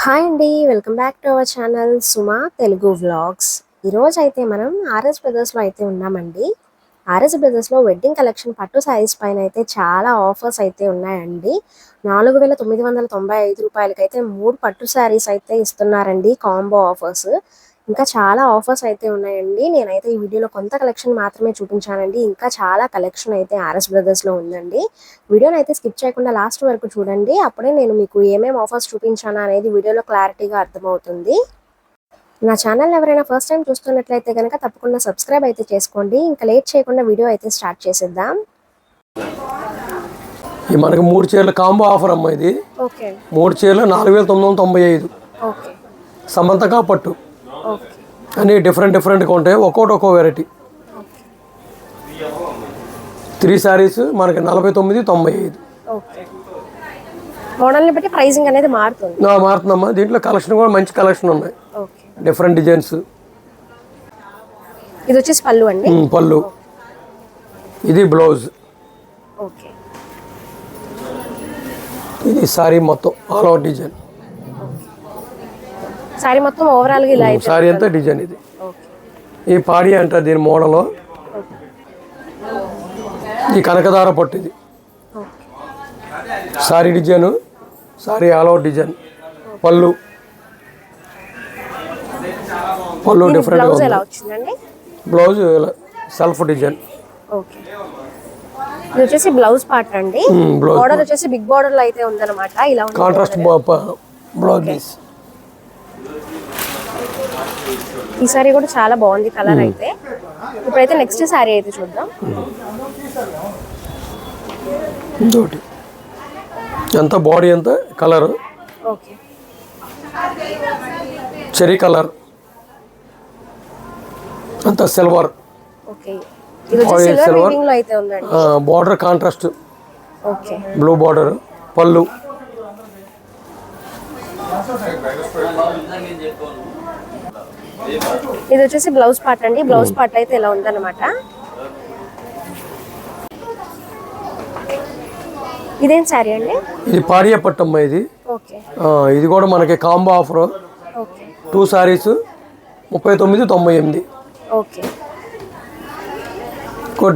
Hi అండి, welcome back to our channel Suma Telugu vlogs. ఈరోజు అయితే మనం ఆర్ఎస్ బ్రదర్స్లో అయితే ఉన్నామండి. ఆర్ఎస్ బ్రదర్స్లో వెడ్డింగ్ కలెక్షన్ పట్టు శారీస్ పైన అయితే చాలా ఆఫర్స్ అయితే ఉన్నాయండి. 4,995 రూపాయలకైతే 3 పట్టు శారీస్ అయితే ఇస్తున్నారండి, కాంబో ఆఫర్స్. ఇంకా చాలా ఆఫర్స్ అయితే ఉన్నాయండి. నేనైతే ఈ వీడియోలో కొంత కలెక్షన్ మాత్రమే చూపించానండి. ఇంకా చాలా కలెక్షన్ అయితే ఆర్ఎస్ బ్రదర్స్లో ఉందండి. వీడియోని అయితే స్కిప్ చేయకుండా లాస్ట్ వరకు చూడండి. అప్పుడే నేను మీకు ఏమేమి ఆఫర్స్ చూపించాను అనేది వీడియోలో క్లారిటీగా అర్థమవుతుంది. నా ఛానల్ ఎవరైనా ఫస్ట్ టైం చూస్తున్నట్లయితే కనుక తప్పకుండా సబ్స్క్రైబ్ అయితే చేసుకోండి. ఇంకా లేట్ చేయకుండా వీడియో అయితే స్టార్ట్ చేసేద్దాం. మనకి 3 చీరల కాంబో ఆఫర్ అమ్మా. ఇది 3 చీరలు 4,995. సమంతకా పట్టు అన్నీ డిఫరెంట్గా ఉంటాయి. ఒక్కో వెరైటీ. 3 శారీస్ మనకి 49,95. మోడల్ని బట్టి ప్రైసింగ్ అనేది మారుతుందమ్మా. దీంట్లో కలెక్షన్ కూడా మంచి కలెక్షన్ ఉన్నాయి, డిఫరెంట్ డిజైన్స్. ఇది వచ్చేసి పళ్ళు అండి. పళ్ళు. ఇది బ్లౌజ్. ఇది సారీ మొత్తం ఆల్ ఓవర్ డిజైన్. సారీ మొత్తం ఓవరాల్ గా ఇలా సారీ అంతా డిజైన్. ఇది ఈ పాడి అంటారు దీని మోడల్. ఈ కనకదార పట్టు. ఇది sorry design, sorry all over design. పళ్ళు డిఫరెంట్ గా ఉంది. Blouse self design. ఇది వచ్చేసి బ్లౌజ్ పార్ట్ అండి. బోర్డర్ వచ్చేసి బిగ్ బోర్డర్ లో అయితే ఉందన్నమాట. ఇలా కాంట్రాస్ట్ బ్లౌజ్. ఈ సారీ కూడా చాలా బాగుంది కలర్ అయితే. ఇప్పుడైతే నెక్స్ట్ సారీ అయితే చూద్దాం. ఎంత బాడీ ఎంత కలర్ చెరీ కలర్ అంత silver. Border contrast blue border. పళ్ళు ఇది వచ్చేసి బ్లౌజ్ పార్ట్ అండి. బ్లౌజ్ పార్ట్ అయితే ఇలా ఉందన్నమాట. ఇదేం సారీ అండి? ఇది పాడియా పట్టమ్మా. ఇది ఇది కూడా మనకి కాంబో ఆఫర్. 2 సారీస్ 39,98.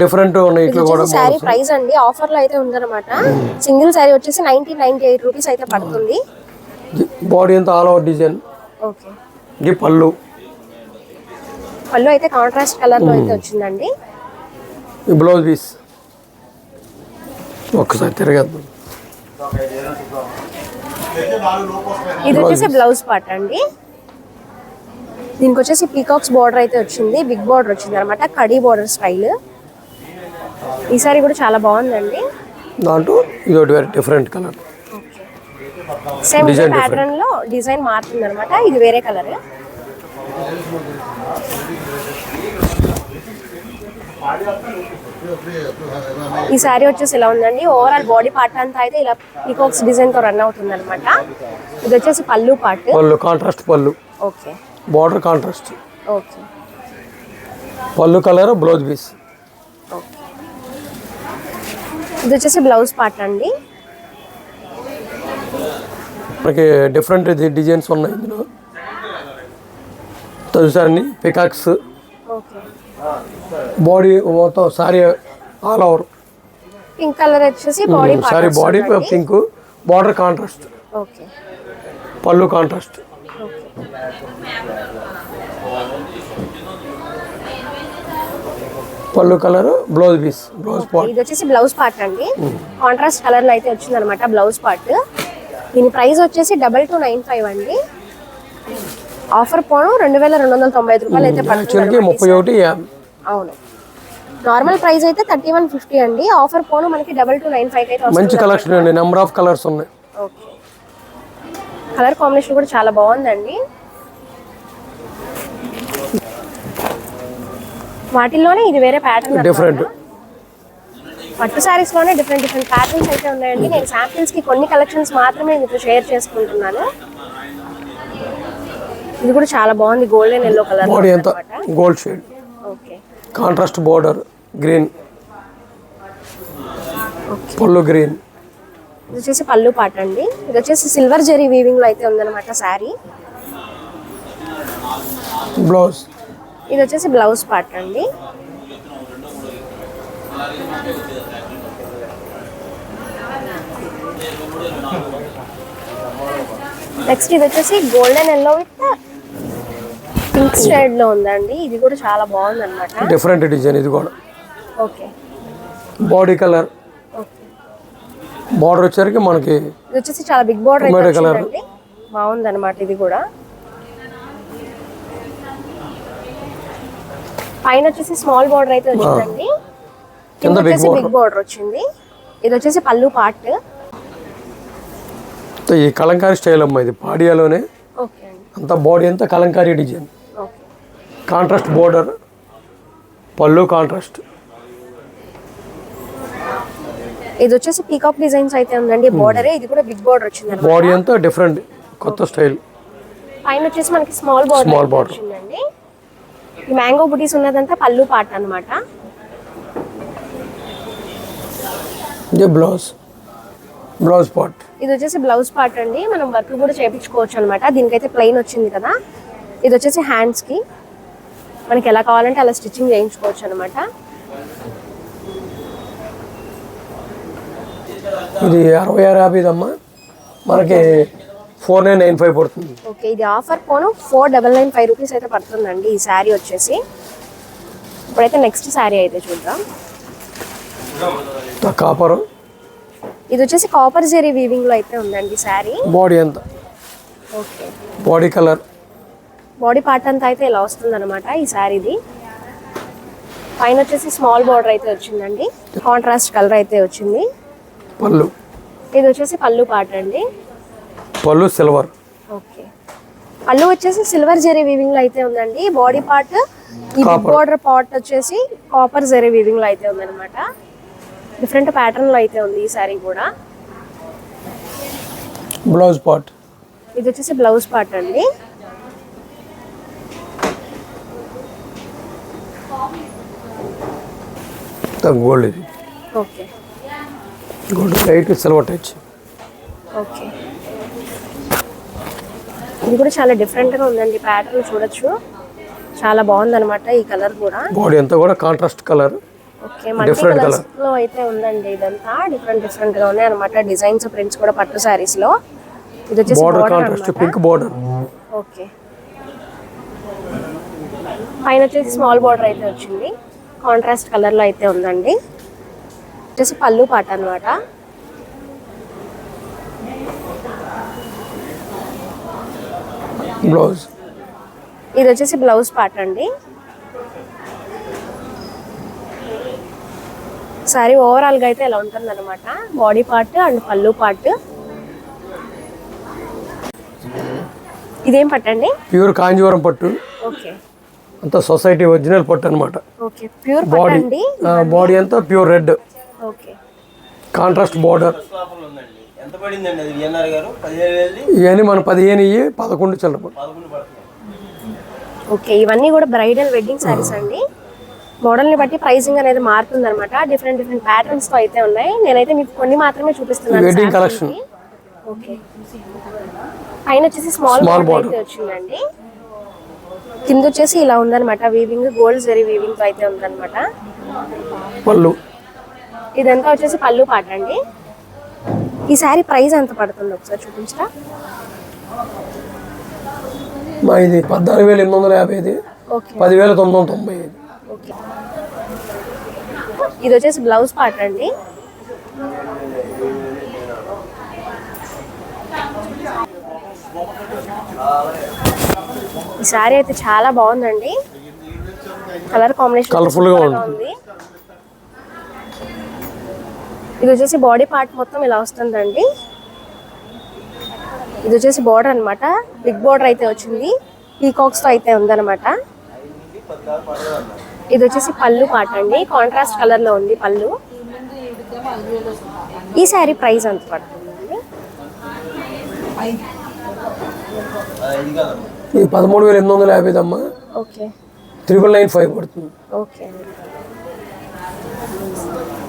డిఫరెంట్ ఉన్నాయి. ఇట్లా కూడా సారీ ప్రైస్ అండి ఆఫర్ లో అయితే ఉందన్నమాట. సింగిల్ సారీ వచ్చేసి 98 రూపీస్ అయితే పడుతుంది. బాడీ అంతా ఆల్ ఓవర్ డిజైన్. ఇది పళ్ళు. పళ్ళు అయితే కాంట్రాస్ట్ కలర్ లో అయితే వచ్చిందండి. ఈ బ్లౌజ్ పీస్ ఒకసారి తిరగద్దాం. ఇది వచ్చేసి బ్లౌజ్ పార్ట్ అండి. దీనికి వచ్చేసి పీకాక్స్ బోర్డర్ అయితే వచ్చింది. బిగ్ బోర్డర్ వచ్చింది అనమాట, కడీ బోర్డర్ స్టైల్. ఈ సారీ కూడా చాలా బాగుందండి. దాంట్లో ఇది ఒకటి వేరే డిఫరెంట్ కలర్. సేమ్ ప్యాటర్న్ లో డిజైన్ మారుతుంది అనమాట. ఇది వేరే కలర్. ఈ సారీ వచ్చేసి ఇలా ఉందండి. ఓవరాల్ బాడీ పార్ట్ అంతా అయితే ఇలా పీకాక్స్ డిజైన్ తో రన్ అవుతుంది అనమాట. ఇది వచ్చేసి పళ్ళు పార్ట్. పళ్ళు కాంట్రాస్ట్ పళ్ళు. ఓకే. Border contrast. ఓకే. పళ్ళు కలర్ బ్లౌజ్ పీస్. ఇది వచ్చేసి బ్లౌజ్ పార్ట్ అండి. మనకి డిఫరెంట్ డిజైన్స్ ఉన్నాయి ఇందులో. తదుసారి పికాక్స్. బాడీ మొత్తం sari all over pink colour వచ్చేసి body part. Sari body pink, border contrast. Okay. పళ్ళు కాంట్రాస్ట్. పళ్ళు colour blouse piece. Blouse part. ఇది వచ్చేసి బ్లౌజ్ పార్ట్ అండి. కాంట్రాస్ట్ కలర్ లో అయితే వచ్చింది అనమాట బ్లౌజ్ పార్ట్. దీని ప్రైస్ వచ్చేసి 2295 అండి. ఆఫర్ పోను 2,295 రూపాయలు అయితే పడుతుంది. 31. అవును. నార్మల్ ప్రైస్ అయితే 3150 అండి. ఆఫర్ పోను మనకి 2295 అయితే మంచి కలెక్షన్ అండి. నెంబర్ ఆఫ్ కలర్స్ ఉన్నాయి. ఓకే. కలర్ కాంబినేషన్ కూడా చాలా బాగుందండి. వాటిల్లోనే ఇది వేరే ప్యాటర్న్. డిఫరెంట్ పట్టు సారీస్ లోనే డిఫరెంట్ ప్యాటర్న్స్ అయితే ఉన్నాయండి. నేను శాంపిల్స్ కి కొన్ని కలెక్షన్స్ మాత్రమే మీకు షేర్ చేసుకుంటున్నాను. ఇది కూడా చాలా బాగుంది. Golden yellow colour. బాడీ అంతా gold shade. Okay. Contrast border green. పళ్ళు గ్రీన్. ఇది వచ్చేసి పళ్ళు పాట అండి. ఇది వచ్చేసి సిల్వర్ జెరీ వీవింగ్ లో అయితే ఉందన్నమాట శారీ. బ్లౌజ్. ఇది వచ్చేసి బ్లౌజ్ పార్ట్ అండి. నెక్స్ట్ ఇది వచ్చేసి golden yellow with pink shade లో ఉందండి. ఇది కూడా చాలా బాగుంది అనమాట. డిఫరెంట్ డిజైన్ ఇది కూడా. Okay. Body colour. Okay. Border వచ్చేసరికి మనకి ఇది వచ్చేసి చాలా బిగ్ బార్డర్ అయితే వచ్చిందండి. బాగుంది అనమాట ఇది కూడా. పైన వచ్చేసి స్మాల్ బార్డర్ అయితే వచ్చిందండి. కింద వచ్చేసి బిగ్ బార్డర్ వచ్చింది. ఇది వచ్చేసి పళ్ళు పార్ట్. ఈ కలంకారీ స్టైల్ అమ్మా ఇది పాడియాలోనే. ఓకే అండి. అంత బాడీ అంతా Kalamkari design. Okay. Contrast border, పళ్ళు కాంట్రాస్ట్. ఇది వచ్చేసి పీకాక్ డిజైన్స్ అయితే ఉందండి. బార్డర్ ఇది కూడా బిగ్ బార్డర్ వచ్చింది. బాడీ అంతా డిఫరెంట్ కొత్త స్టైల్. పైన వచ్చేసి మనకి స్మాల్ బార్డర్ వచ్చిందండి. ఈ మ్యాంగో బుటీస్ ఉన్నదంతా పళ్ళు పార్ట్ అన్నమాట. ఇది బ్లౌజ్. Blouse part. ఇది వచ్చేసి బ్లౌజ్ పార్ట్ అండి. మనం వర్క్ కూడా చేయించుకోవచ్చు అనమాట. దీనికైతే ప్లెయిన్ వచ్చింది కదా. ఇది వచ్చేసి హ్యాండ్స్ కి మనకి ఎలా కావాలంటే అలా స్టిచ్చింగ్ చేయించుకోవచ్చు అనమాట. ఇది 6650 అమ్మా. మనకి 4995 పడుతుంది. ఓకే. ఇది ఆఫర్ పోను 4995 రూపీస్ అయితే పడుతుందండి ఈ శారీ వచ్చేసి. ఇప్పుడైతే నెక్స్ట్ శారీ అయితే చూద్దాం. కాపర్. ఇది వచ్చేసి కాపర్ జెరీ వీవింగ్ లో అయితే ఉందండి శారీ. బాడీ అంతా. Okay. Body colour. Body part అంతా అయితే ఇలా వస్తుంది అనమాట ఈ శారీది. పైన వచ్చేసి స్మాల్ బార్డర్ అయితే వచ్చిందండి. కాంట్రాస్ట్ కలర్ అయితే వచ్చింది. పళ్ళు. ఇది వచ్చేసి పళ్ళు పార్ట్ అండి. పళ్ళు సిల్వర్. ఓకే. పళ్ళు వచ్చేసి సిల్వర్ జెరీ వీవింగ్ లో అయితే ఉందండి. బాడీ పార్ట్ ఈ బిగ్ బార్డర్ పార్ట్ వచ్చేసి కాపర్ జెరీ వీవింగ్ లో అయితే ఉందన్నమాట. డిఫరెంట్ ప్యాటర్న్ లో అయితే ఉంది ఈ సారీ కూడా. Blouse part. ఇది వచ్చేసి బ్లౌజ్ పార్ట్ అండి. గోల్డ్. ఇది okay. Gold light silver touch. Okay. ఇది కూడా చాలా డిఫరెంట్ గా ఉందండి. ప్యాటర్న్ చూడొచ్చు. చాలా బాగుంది అనమాట ఈ కలర్ కూడా. బాడీ అంతా కూడా contrast colour. Okay. Multi colours లో అయితే ఉందండి. ఇదంతా డిఫరెంట్ గా ఉన్నాయి అనమాట. డిజైన్స్ ప్రింట్స్ కూడా పట్టు సారీస్ లో. ఇది వచ్చేసి border contrast pink border. Okay. పైన వచ్చేసి స్మాల్ బార్డర్ అయితే వచ్చింది. కాంట్రాస్ట్ కలర్ లో అయితే ఉందండి. వచ్చేసి పళ్ళు పాట అన్నమాట. బ్లౌజ్. ఇది వచ్చేసి బ్లౌజ్ పార్ట్ అండి. సారీ ఓవరాల్ గా అయితే ఇలా ఉంటుంది అనమాట. బాడీ పార్ట్ అండ్ పళ్ళు పార్ట్. ఇదేం పట్టండి? ప్యూర్ కాంజీవరం పట్టు. ఓకే. అంతా సొసైటీ ఒరిజినల్ పట్టు అన్నమాట. ఓకే. ప్యూర్ పట్టు అండి. బాడీ అంతా pure red. Okay. Contrast border. ఎంత పడిందండి అది విఎన్ఆర్ గారు? 15000 ఇవన్నీ మన 15 ఇవి 11 చిల్లర. ఓకే. ఇవన్నీ కూడా బ్రైడల్ వెడ్డింగ్ సారీస్ అండి. మోడల్ ని బట్టి ప్రైసింగ్ అనేది మారుతుంది అనమాట. డిఫరెంట్ ప్యాటర్న్స్ తో అయితే ఉన్నాయి. నేనైతే మీకు కొన్ని మాత్రమే చూపిస్తున్నాను. Wedding collection. ఓకే. పైన వచ్చేసి స్మాల్ బార్డర్ అయితే వచ్చిందండి. కింద వచ్చేసి ఇలా ఉందన్నమాట. వీవింగ్ గోల్డ్ జరీ వీవింగ్ తో అయితే ఉందన్నమాట. పళ్ళు. ఇదంతా వచ్చేసి పళ్ళు పాట అండి. ఈ సారీ ప్రైస్ ఎంత పడుతుంది ఒకసారి చూపించరా? ఇది 14850. ఇది 10995. ఓకే. ఇది వచ్చేసి బ్లౌజ్ పార్ట్ అండి. ఈ సారీ అయితే చాలా బాగుందండి. కలర్ కాంబినేషన్ కలర్ఫుల్ గా ఉంది. ఇది వచ్చేసి బాడీ పార్ట్ మొత్తం ఇలా వస్తుందండి. ఇది వచ్చేసి బార్డర్ అన్నమాట. బిగ్ బార్డర్ అయితే వచ్చింది. పీకాక్స్ తో అయితే ఉందన్నమాట. ఇది వచ్చేసి పళ్ళు పార్ట్ అండి. కాంట్రాస్ట్ కలర్ లో ఉంది పళ్ళు. ఈ సారీ ప్రైస్ ఎంత పడుతుందండి? ఇది 13850 అమ్మా. ఓకే. 3995 పడుతుంది. ఓకే.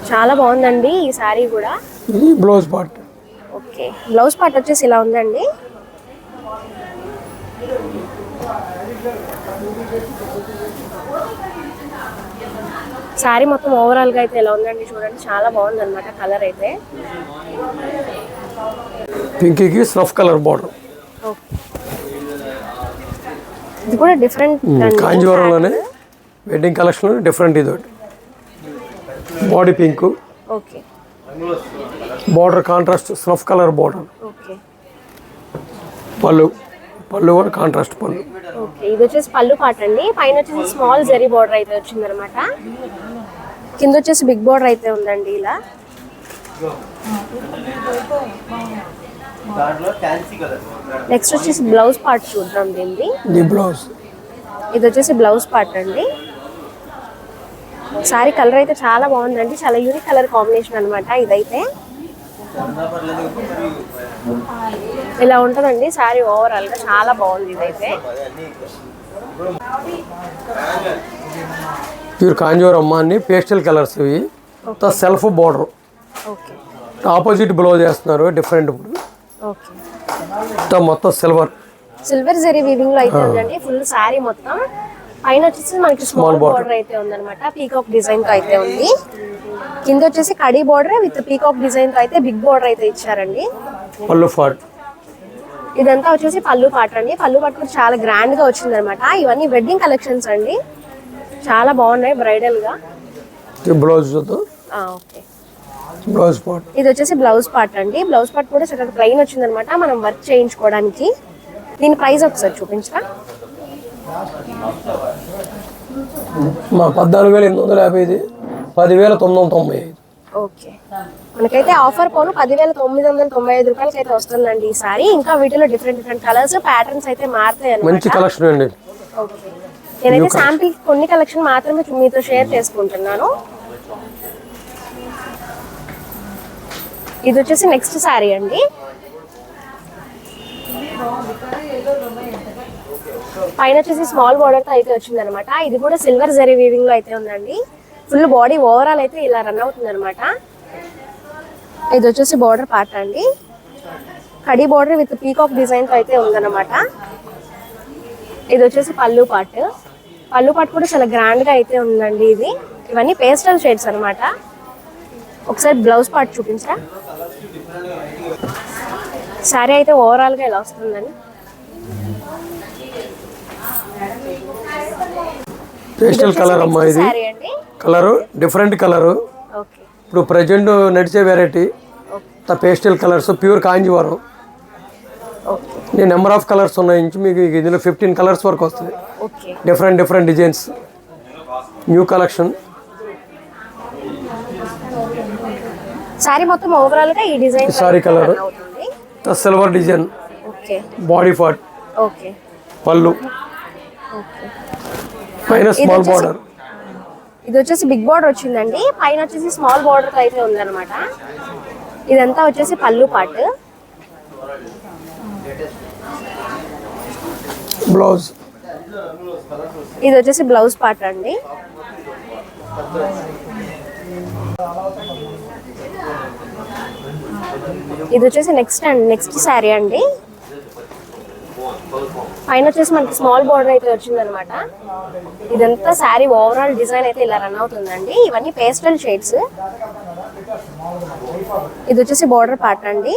చాలా బాగుందండి ఈ సారీ కూడా. ఇది blouse part. Okay, blouse part వచ్చేసి ఇలా ఉందండి. శారీ మొత్తం ఓవరాల్ గా అయితే ఎలా ఉందండి చూడండి, చాలా బాగుంది అనమాట కలర్ అయితే. పింకీకి స్నఫ్ కలర్ బార్డర్. ఇది కూడా డిఫరెంట్ కాంజీవరంలోనే వెడ్డింగ్ కలెక్షన్ డిఫరెంట్. ఇది body pink, okay border contrast snuff colour border. Okay పళ్ళు కూడా కాంట్రాస్ట్ పళ్ళు. ఓకే, ఇది వచ్చేసి పళ్ళు పాట అండి. పైన వచ్చేసి స్మాల్ జరీ బార్డర్ అయితే వచ్చింది అనమాట. కింద వచ్చేసి బిగ్ బార్డర్ అయితే ఉందండి ఇలా. నెక్స్ట్ వచ్చేసి బ్లౌజ్ పార్ట్ చూద్దాం దీన్ని. ఇది వచ్చేసి బ్లౌజ్ పార్ట్ అండి. సారీ కలర్ అయితే చాలా బాగుందండి, చాలా యూనిక్ కలర్ కాంబినేషన్ అనమాట. ఇదైతే ఇలా ఉంటుందండి సారీ ఓవరాల్ గా, చాలా బాగుంది ఇదైతే. ప్యూర్ కాంజీవరం అమ్మ అన్ని పేస్టల్ కలర్స్ ఇవి. Self border, okay opposite blouse వేస్తున్నారు డిఫరెంట్. ఓకే, మొత్తం సిల్వర్ జరీ వీవింగ్ లో అయితే ఉందండి ఫుల్ సారీ మొత్తం. పైన వచ్చేసి మనకి స్మాల్ బార్డర్ అయితే ఉందన్నమాట, పీకాక్ డిజైన్ తో అయితే ఉంది. కింద వచ్చేసి khadi border with peacock design తో అయితే బిగ్ బార్డర్ అయితే ఇచ్చారండి. పళ్ళు పార్ట్ ఇదంతా వచ్చేసి పళ్ళు పాట అండి. పళ్ళు పాట కూడా చాలా గ్రాండ్ గా వచ్చింది అనమాట. ఇవన్నీ వెడ్డింగ్ కలెక్షన్స్ అండి, చాలా బాగున్నాయి బ్రైడల్ గా. Blouse okay, blouse part. ఇది వచ్చేసి బ్లౌజ్ పార్ట్ అండి. బ్లౌజ్ పార్ట్ కూడా చక్కగా ప్లెయిన్ వచ్చింది అనమాట, మనం వర్క్ చేయించుకోవడానికి. దీని ప్రైస్ ఒకసారి చూపించరా? మా 14,850, 10,995. ఓకే, మనకైతే ఆఫర్ పోను 10,995 రూపాయలకి అయితే వస్తుందండి ఈ సారీ. ఇంకా వీటిలో డిఫరెంట్ కలర్స్ ప్యాటర్న్స్ అయితే మారుతాయి అన్నమాట. మంచి కలెక్షన్ అండి. ఓకే, నేనైతే శాంపిల్ కొన్ని కలెక్షన్ మాత్రమే మీతో షేర్ చేసుకుంటున్నాను. ఇది వచ్చేసి నెక్స్ట్ సారీ అండి. పైన వచ్చేసి స్మాల్ బార్డర్ తో అయితే వచ్చింది అనమాట. ఇది కూడా సిల్వర్ జరీ వీవింగ్ లో అయితే ఉందండి. ఫుల్ బాడీ ఓవరాల్ అయితే ఇలా రన్ అవుతుంది అనమాట. ఇది వచ్చేసి బార్డర్ పార్ట్ అండి. Khadi border with peacock design తో అయితే ఉందన్నమాట. ఇది వచ్చేసి పళ్ళు పార్ట్. పళ్ళు పార్ట్ కూడా చాలా గ్రాండ్ గా అయితే ఉందండి. ఇవన్నీ పేస్టల్ షేడ్స్ అనమాట. ఒకసారి బ్లౌజ్ పార్ట్ చూపించరా? సారీ అయితే ఓవరాల్ గా ఇలా వస్తుందని. పేస్టల్ కలర్ అమ్మా, ఇది కలర్ డిఫరెంట్ కలర్. ఇప్పుడు ప్రజెంట్ నడిచే variety pastel colours, pure Kanjeevaram. నేను నెంబర్ ఆఫ్ కలర్స్ ఉన్నాయి, మీకు ఇందులో 15 కలర్స్ వరకు వస్తుంది. Different designs, new collection. Sorry మొత్తం ఓవరాల్ గా ఈ design sorry colour silver design, body part, పళ్ళు, పైన స్మాల్ బార్డర్. ఇది వచ్చేసి బిగ్ బార్డర్ వచ్చిందండి. పైన వచ్చేసి స్మాల్ బార్డర్ తో అయితే ఉందన్నమాట. ఇదంతా వచ్చేసి పళ్ళు పార్ట్. బ్లౌజ్, ఇది వచ్చేసి బ్లౌజ్ పార్ట్ అండి. ఇది వచ్చేసి నెక్స్ట్ శారీ అండి. పైన వచ్చేసి మనకి స్మాల్ బార్డర్ అయితే వచ్చింది అనమాట. ఇదంతా శారీ ఓవరాల్ డిజైన్ అయితే ఇలా రన్ అవుతుందండి. ఇవన్నీ పేస్టల్ షేడ్స్. ఇది వచ్చేసి బార్డర్ పార్ట్ అండి.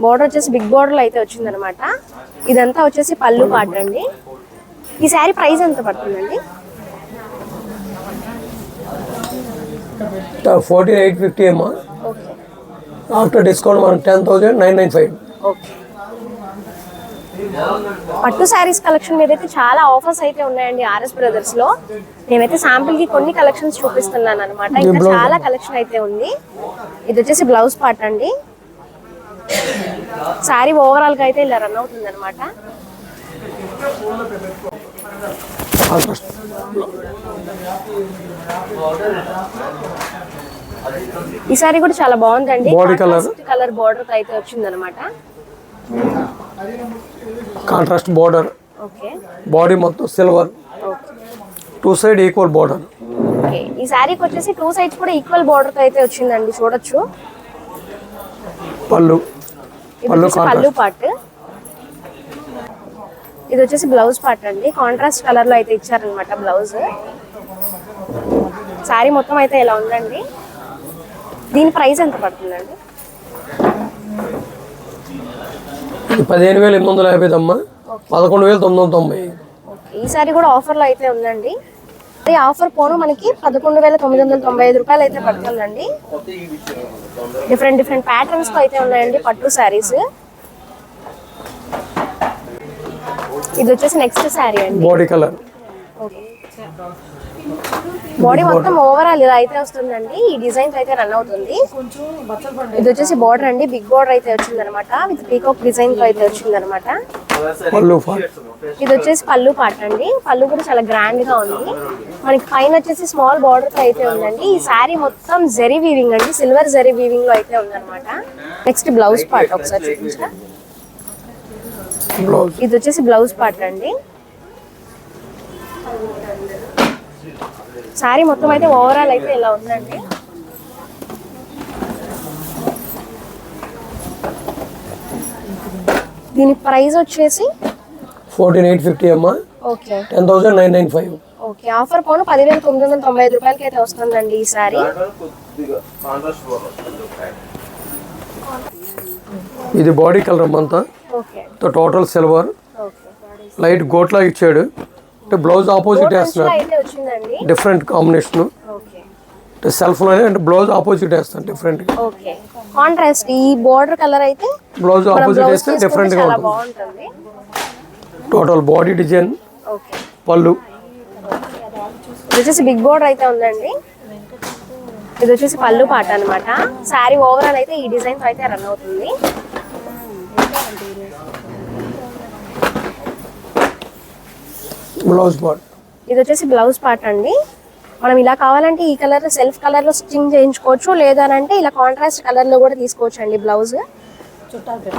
బార్డర్ వచ్చేసి బిగ్ బార్డర్ అయితే వచ్చింది అనమాట. ఇదంతా వచ్చేసి పళ్ళు పార్ట్ అండి. ఈ శారీ ప్రైస్ ఎంత పడుతుందండి? 14,850 అమ్మా. ఆఫ్టర్ డిస్కౌంట్ మనం 10,995. ఓకే, పట్టు శారీస్ కలెక్షన్ మీద అయితే చాలా ఆఫర్స్ అయితే ఉన్నాయండి ఆర్ఎస్ బ్రదర్స్ లో. నేనైతే శాంపిల్ కి కొన్ని కలెక్షన్స్ చూపిస్తున్నాను అనమాట. ఇంకా చాలా కలెక్షన్ అయితే ఉంది. ఇది వచ్చేసి బ్లౌజ్ పార్ట్ అండి. శారీ ఓవరాల్ గా అయితే ఇలా రన్ అవుతుంది అనమాట. ఈ సారీ కూడా చాలా బాగుందండి. కలర్ బార్డర్ అయితే వచ్చింది అనమాట. కాంట్రాస్ట్ బార్డర్, బాడీ మొత్తం సిల్వర్, 2 సైడ్ ఈక్వల్ బార్డర్. ఈ సారీకి వచ్చేసి 2 సైడ్స్ కూడా ఈక్వల్ బార్డర్ అయితే వచ్చిందండి, చూడొచ్చు. పళ్ళు పళ్ళు పార్ట్. ఇది వచ్చేసి బ్లౌజ్ పార్ట్ అండి. కాంట్రాస్ట్ కలర్ లో అయితే ఇచ్చారనమాట బ్లౌజ్. శారీ మొత్తం అయితే ఇలా ఉందండి. దీని ప్రైస్ ఎంత పడుతుందండి? 15,850 అమ్మా. 11,990. ఈ సారీ కూడా ఆఫర్ లో అయితే ఉందండి. ఈ ఆఫర్ పోను మనకి 11,995 రూపాయలు అయితే పడుతుందండి. డిఫరెంట్ ప్యాటర్న్స్ తో అయితే ఉన్నాయండి పట్టు శారీస్. ఇది వచ్చేసి నెక్స్ట్ శారీ అండి. Body colour. బాడీ మొత్తం ఓవరాల్ ఇలా అయితే వస్తుందండి. ఈ డిజైన్ అయితే రన్ అవుతుంది. ఇది వచ్చేసి బార్డర్ అండి. బిగ్ బార్డర్ అయితే వచ్చింది అనమాట. విత్ పీకాక్ డిజైన్ తో అయితే వచ్చింది అనమాట. ఇది వచ్చేసి పళ్ళు పార్ట్ అండి. పళ్ళు కూడా చాలా గ్రాండ్ గా ఉంది. మనకి పైన వచ్చేసి స్మాల్ బార్డర్ తో అయితే ఉందండి. ఈ శారీ మొత్తం జరీ వీవింగ్ అండి. సిల్వర్ జరీ వీవింగ్ లో అయితే ఉందన్నమాట. నెక్స్ట్ బ్లౌజ్ పార్ట్ ఒకసారి చూపించరా. ఇది వచ్చేసి బ్లౌజ్ పార్ట్ అండి. శారీ మొత్తం అయితే ఓవరాల్ అయితే ఇలా ఉందండి. దీని ప్రైస్ వచ్చేసి 14,850 అమ్మా. ఓకే 10,995. ఓకే ఆఫర్ పోను 10,995 రూపాయలకి అయితే వస్తుందండి ఈ శారీ. ఇది బాడీ కలర్ అమ్మంతా. Okay total silver. Okay light గోట్లా ఇచ్చాడు. అంటే బ్లౌజ్ ఆపోజిట్ వేస్తున్నాడు. అయితే వచ్చిందండి. Different combination. ఓకే సెల్ఫ్ లోనే అంటే బ్లౌజ్ ఆపోజిట్ వేస్తాను డిఫరెంట్ గా. ఓకే కాంట్రాస్ట్ ఈ బోర్డర్ కలర్ అయితే బ్లౌజ్ ఆపోజిట్ వేస్తే డిఫరెంట్ గా చాలా ఉంటుంది. బాగుంటుంది. Total body design. ఓకే పళ్ళు. ఇది వచ్చేసి బిగ్ బోర్డర్ అయితే ఉందండి. ఇది వచ్చేసి పళ్ళు పాట అన్నమాట. శారీ ఓవరాల్ అయితే ఈ డిజైన్ తో అయితే రన్ అవుతుంది. Blouse part. ఇది వచ్చేసి బ్లౌజ్ పార్ట్ అండి. మనం ఇలా కావాలంటే ఈ కలర్ సెల్ఫ్ కలర్ లో స్టిచ్చింగ్ చేయించుకోవచ్చు. లేదనంటే ఇలా కాంట్రాస్ట్ కలర్ లో కూడా తీసుకోవచ్చు అండి. బ్లౌజ్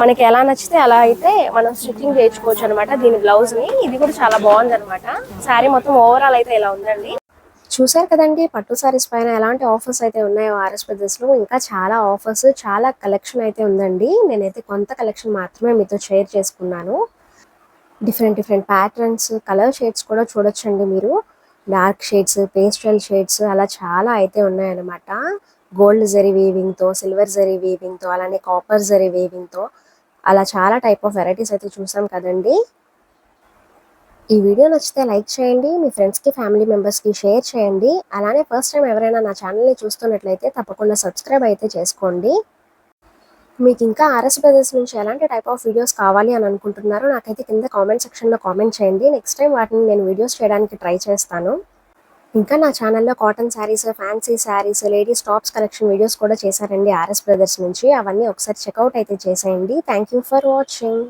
మనకి ఎలా నచ్చితే అలా అయితే మనం స్టిచ్చింగ్ చేయించుకోవచ్చు అనమాట దీని బ్లౌజ్ ని. ఇది కూడా చాలా బాగుంది అనమాట. శారీ మొత్తం ఓవరాల్ అయితే ఇలా ఉందండి. చూసారు కదండి పట్టు సారీస్ పైన ఎలాంటి ఆఫర్స్ అయితే ఉన్నాయో ఆర్ఎస్ బ్రదర్స్ లో. ఇంకా చాలా ఆఫర్స్, చాలా కలెక్షన్ అయితే ఉందండి. నేనైతే కొంత కలెక్షన్ మాత్రమే మీతో షేర్ చేసుకున్నాను. డిఫరెంట్ ప్యాటర్న్స్, కలర్ షేడ్స్ కూడా చూడొచ్చండి మీరు. డార్క్ షేడ్స్, పేస్టల్ షేడ్స్ అలా చాలా అయితే ఉన్నాయన్నమాట. గోల్డ్ జరీ వీవింగ్ తో, సిల్వర్ జరీ వీవింగ్ తో, అలానే కాపర్ జరీ వీవింగ్ తో అలా చాలా టైప్ ఆఫ్ వెరైటీస్ అయితే చూసాం కదండి. ఈ వీడియో నచ్చితే లైక్ చేయండి, మీ ఫ్రెండ్స్కి ఫ్యామిలీ మెంబర్స్కి షేర్ చేయండి. అలానే ఫస్ట్ టైం ఎవరైనా నా ఛానల్ని చూస్తున్నట్లయితే తప్పకుండా సబ్స్క్రైబ్ అయితే చేసుకోండి. మీకు ఇంకా ఆర్ఎస్ బ్రదర్స్ నుంచి ఎలాంటి టైప్ ఆఫ్ వీడియోస్ కావాలి అని అనుకుంటున్నారో నాకైతే కింద కామెంట్ సెక్షన్లో కామెంట్ చేయండి. నెక్స్ట్ టైం వాటిని నేను వీడియోస్ చేయడానికి ట్రై చేస్తాను. ఇంకా నా ఛానల్లో cotton saris, fancy saris, ladies tops collection videos కూడా చేశారండి ఆర్ఎస్ బ్రదర్స్ నుంచి. అవన్నీ ఒకసారి చెక్అవుట్ అయితే చేసేయండి. Thank you for watching.